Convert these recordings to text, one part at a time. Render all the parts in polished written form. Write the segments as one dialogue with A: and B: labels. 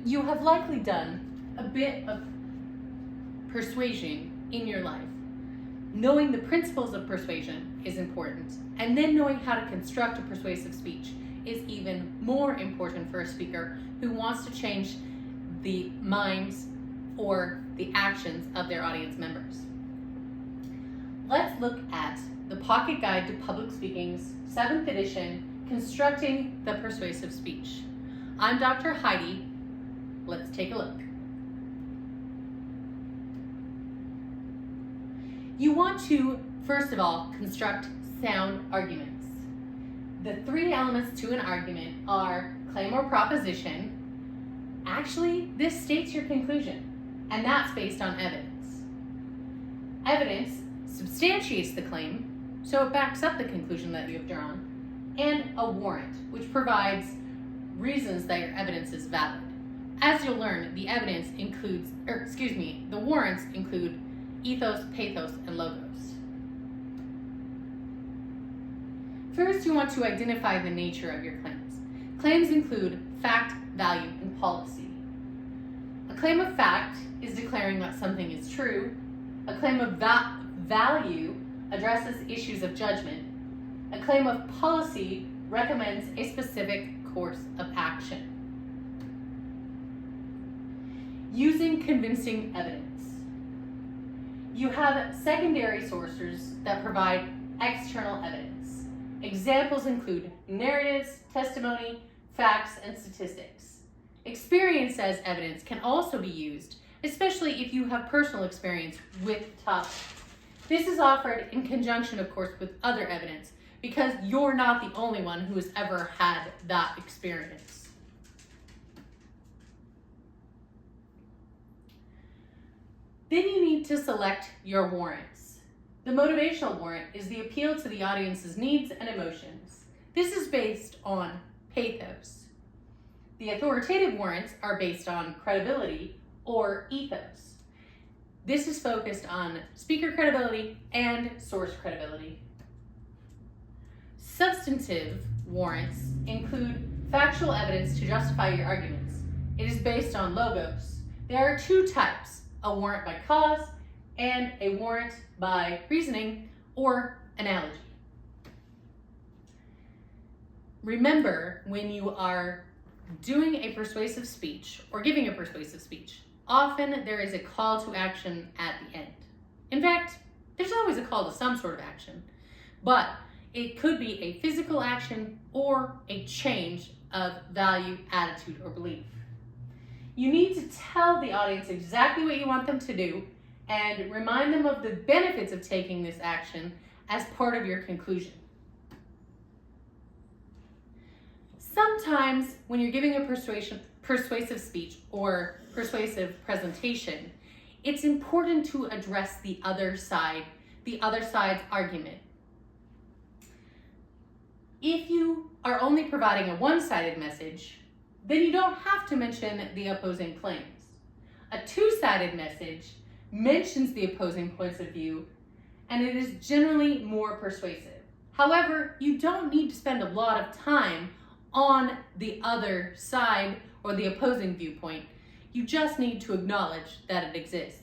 A: you have likely done a bit of persuasion in your life. Knowing the principles of persuasion is important, and then knowing how to construct a persuasive speech is even more important for a speaker who wants to change the minds or the actions of their audience members. Let's look at the Pocket Guide to Public Speaking's 7th edition, Constructing the Persuasive Speech. I'm Dr. Heidi. Let's take a look. You want to, first of all, construct sound arguments. The 3 elements to an argument are claim or proposition. Actually, this states your conclusion, and that's based on evidence. Evidence substantiates the claim, so it backs up the conclusion that you have drawn, and a warrant, which provides reasons that your evidence is valid. As you'll learn, the warrants include ethos, pathos, and logos. First, you want to identify the nature of your claims. Claims include fact, value, and policy. A claim of fact is declaring that something is true. A claim of value addresses issues of judgment. A claim of policy recommends a specific course of action. Using convincing evidence. You have secondary sources that provide external evidence. Examples include narratives, testimony, facts, and statistics. Experience as evidence can also be used, especially if you have personal experience with the topic. This is offered in conjunction, of course, with other evidence, because you're not the only one who has ever had that experience. Then you need to select your warrants. The motivational warrant is the appeal to the audience's needs and emotions. This is based on pathos. The authoritative warrants are based on credibility or ethos. This is focused on speaker credibility and source credibility. Substantive warrants include factual evidence to justify your arguments. It is based on logos. There are 2 types, a warrant by cause and a warrant by reasoning or analogy. Remember, when you are doing a persuasive speech or giving a persuasive speech, often there is a call to action at the end. In fact, there's always a call to some sort of action, but it could be a physical action or a change of value, attitude, or belief. You need to tell the audience exactly what you want them to do and remind them of the benefits of taking this action as part of your conclusion. Sometimes when you're giving a persuasive speech or persuasive presentation, it's important to address the other side's argument. If you are only providing a one-sided message, then you don't have to mention the opposing claims. A 2-sided message mentions the opposing points of view, and it is generally more persuasive. However, you don't need to spend a lot of time on the other side or the opposing viewpoint. You just need to acknowledge that it exists.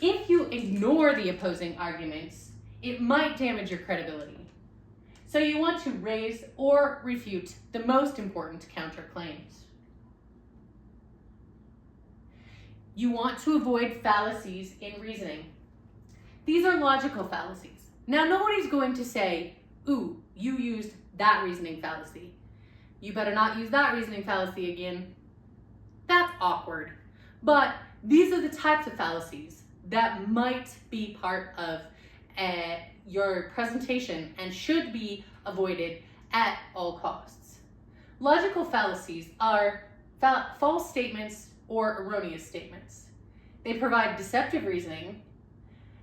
A: If you ignore the opposing arguments, it might damage your credibility. So you want to raise or refute the most important counterclaims. You want to avoid fallacies in reasoning. These are logical fallacies. Now, nobody's going to say, ooh, you used that reasoning fallacy. You better not use that reasoning fallacy again. That's awkward. But these are the types of fallacies that might be part of your presentation and should be avoided at all costs. Logical fallacies are false statements or erroneous statements. They provide deceptive reasoning,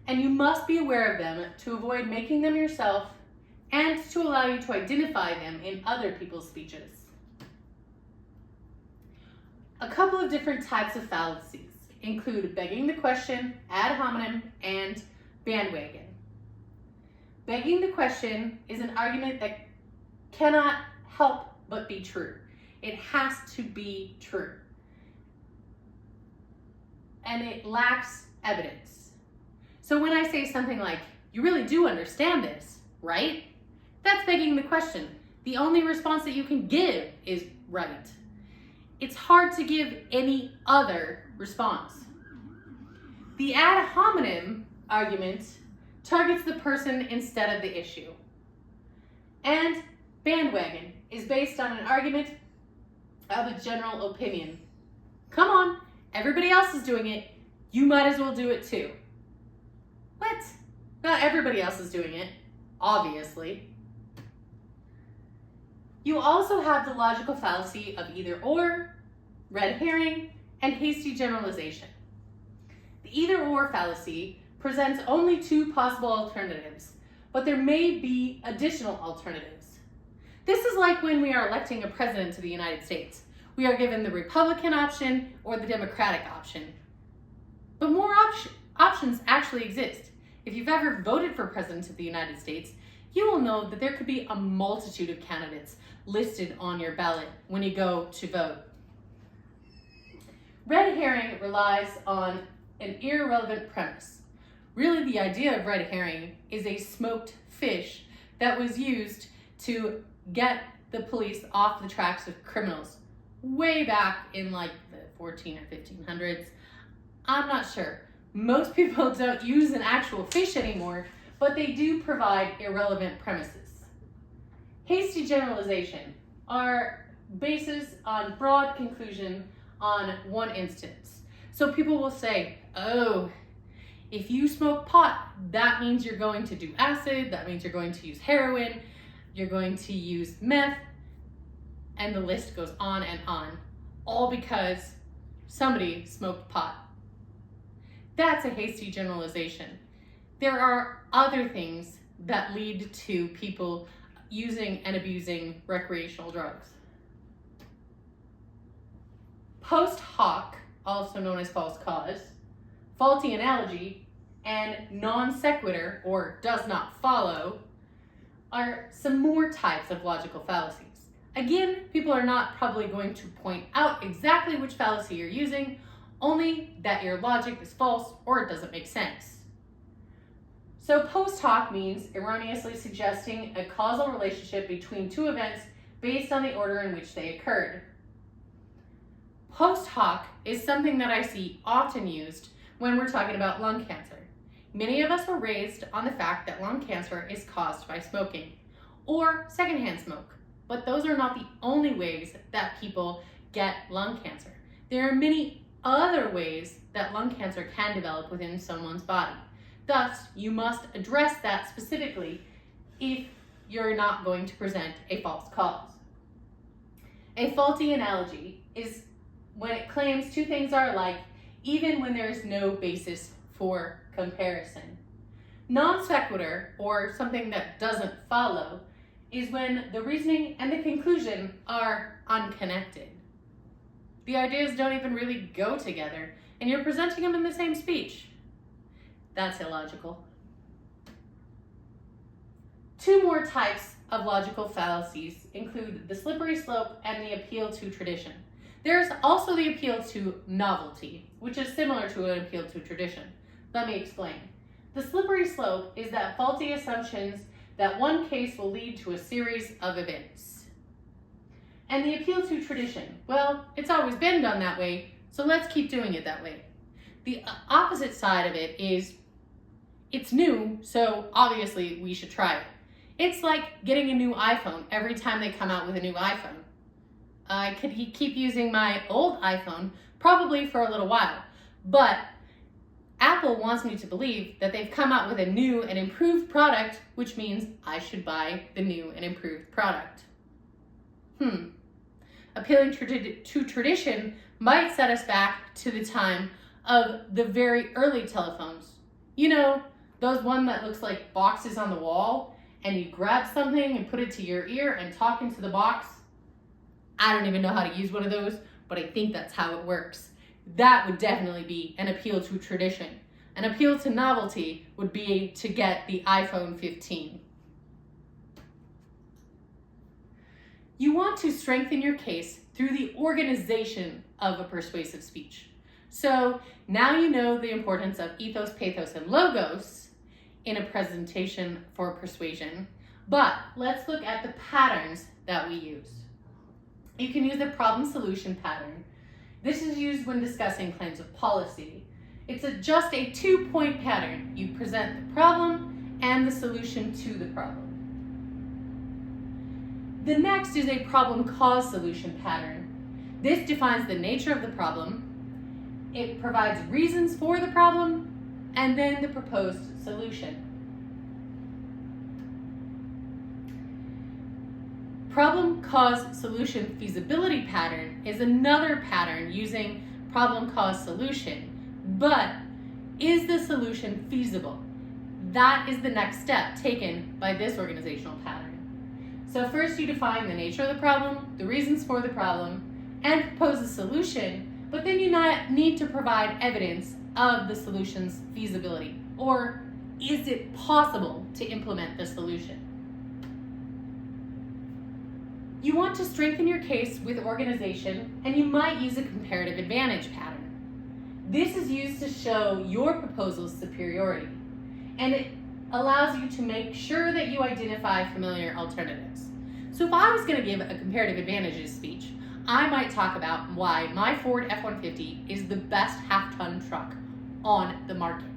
A: and you must be aware of them to avoid making them yourself and to allow you to identify them in other people's speeches. A couple of different types of fallacies include begging the question, ad hominem, and bandwagon. Begging the question is an argument that cannot help but be true. It has to be true. And it lacks evidence. So when I say something like, you really do understand this, right? That's begging the question. The only response that you can give is right. It's hard to give any other response. The ad hominem argument targets the person instead of the issue. And bandwagon is based on an argument of a general opinion. Come on, everybody else is doing it. You might as well do it too. What? Not everybody else is doing it, obviously. You also have the logical fallacy of either or, red herring, and hasty generalization. The either or fallacy presents only two possible alternatives, but there may be additional alternatives. This is like when we are electing a president to the United States. We are given the Republican option or the Democratic option. But more options actually exist. If you've ever voted for president of the United States, you will know that there could be a multitude of candidates listed on your ballot when you go to vote. Red herring relies on an irrelevant premise. Really, the idea of red herring is a smoked fish that was used to get the police off the tracks of criminals way back in like the 14 or 1500s. I'm not sure. Most people don't use an actual fish anymore, but they do provide irrelevant premises. Hasty generalization are bases on broad conclusion on one instance. So people will say, oh, if you smoke pot, that means you're going to do acid, that means you're going to use heroin, you're going to use meth, and the list goes on and on, all because somebody smoked pot. That's a hasty generalization. There are other things that lead to people using and abusing recreational drugs. Post hoc, also known as false cause, faulty analogy, and non sequitur, or does not follow, are some more types of logical fallacies. Again, people are not probably going to point out exactly which fallacy you're using, only that your logic is false or it doesn't make sense. So post hoc means erroneously suggesting a causal relationship between two events based on the order in which they occurred. Post hoc is something that I see often used when we're talking about lung cancer. Many of us were raised on the fact that lung cancer is caused by smoking or secondhand smoke, but those are not the only ways that people get lung cancer. There are many other ways that lung cancer can develop within someone's body. Thus, you must address that specifically if you're not going to present a false cause. A faulty analogy is when it claims two things are alike, even when there is no basis for comparison. Non sequitur, or something that doesn't follow, is when the reasoning and the conclusion are unconnected. The ideas don't even really go together, and you're presenting them in the same speech. That's illogical. Two more types of logical fallacies include the slippery slope and the appeal to tradition. There's also the appeal to novelty, which is similar to an appeal to tradition. Let me explain. The slippery slope is that faulty assumptions that one case will lead to a series of events. And the appeal to tradition, well, it's always been done that way, so let's keep doing it that way. The opposite side of it is, it's new, so obviously we should try it. It's like getting a new iPhone every time they come out with a new iPhone. I could keep using my old iPhone probably for a little while, but Apple wants me to believe that they've come out with a new and improved product, which means I should buy the new and improved product. Appealing to tradition might set us back to the time of the very early telephones. You know, those one that looks like boxes on the wall, and you grab something and put it to your ear and talk into the box. I don't even know how to use one of those, but I think that's how it works. That would definitely be an appeal to tradition. An appeal to novelty would be to get the iPhone 15. You want to strengthen your case through the organization of a persuasive speech. So now you know the importance of ethos, pathos, and logos in a presentation for persuasion, but let's look at the patterns that we use. You can use the problem-solution pattern. This is used when discussing claims of policy. It's just a 2-point pattern. You present the problem and the solution to the problem. The next is a problem-cause-solution pattern. This defines the nature of the problem. It provides reasons for the problem and then the proposed solution. Problem-cause-solution feasibility pattern is another pattern using problem-cause-solution, but is the solution feasible? That is the next step taken by this organizational pattern. So first you define the nature of the problem, the reasons for the problem, and propose a solution, but then you need to provide evidence of the solution's feasibility, or is it possible to implement the solution? You want to strengthen your case with organization, and you might use a comparative advantage pattern. This is used to show your proposal's superiority, and it allows you to make sure that you identify familiar alternatives. So if I was going to give a comparative advantages speech, I might talk about why my Ford F-150 is the best half-ton truck on the market.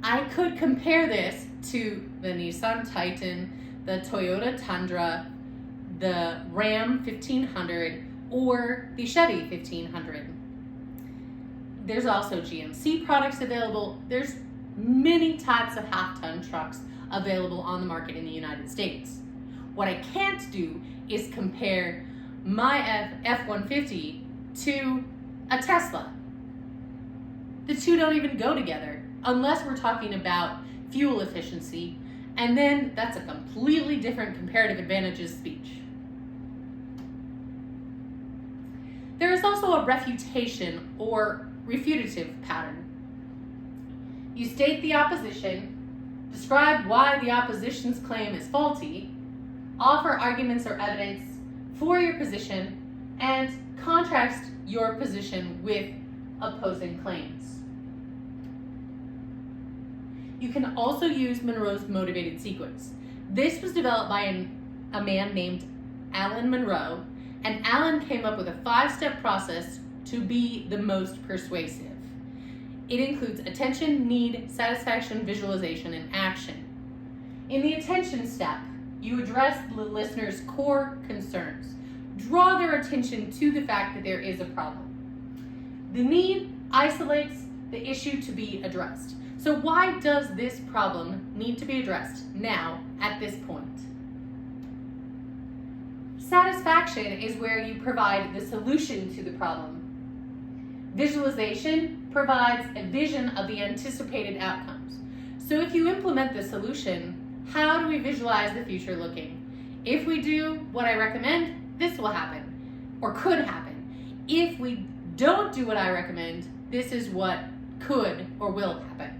A: I could compare this to the Nissan Titan, the Toyota Tundra, the Ram 1500, or the Chevy 1500. There's also GMC products available. There's many types of half-ton trucks available on the market in the United States. What I can't do is compare my F-150 to a Tesla. The two don't even go together unless we're talking about fuel efficiency, and then that's a completely different comparative advantages speech. There is also a refutation or refutative pattern. You state the opposition, describe why the opposition's claim is faulty, offer arguments or evidence for your position, and contrast your position with opposing claims. You can also use Monroe's motivated sequence. This was developed by a man named Alan Monroe, and Alan came up with a 5-step process to be the most persuasive. It includes attention, need, satisfaction, visualization, and action. In the attention step, you address the listener's core concerns. Draw their attention to the fact that there is a problem. The need isolates the issue to be addressed. So why does this problem need to be addressed now at this point? Satisfaction is where you provide the solution to the problem. Visualization provides a vision of the anticipated outcomes. So if you implement the solution, how do we visualize the future looking? If we do what I recommend, this will happen, or could happen. If we don't do what I recommend, this is what could or will happen.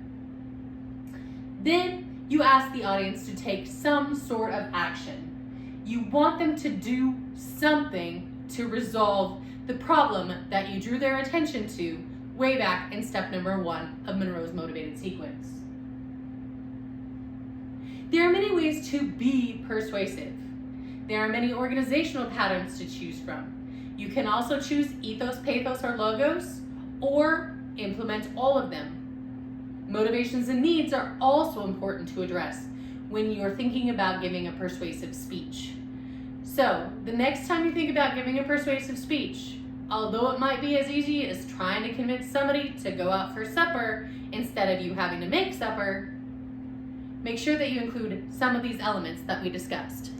A: Then you ask the audience to take some sort of action. You want them to do something to resolve the problem that you drew their attention to way back in step number 1 of Monroe's motivated sequence. There are many ways to be persuasive. There are many organizational patterns to choose from. You can also choose ethos, pathos, or logos, or implement all of them. Motivations and needs are also important to address when you're thinking about giving a persuasive speech. So, the next time you think about giving a persuasive speech, although it might be as easy as trying to convince somebody to go out for supper instead of you having to make supper, make sure that you include some of these elements that we discussed.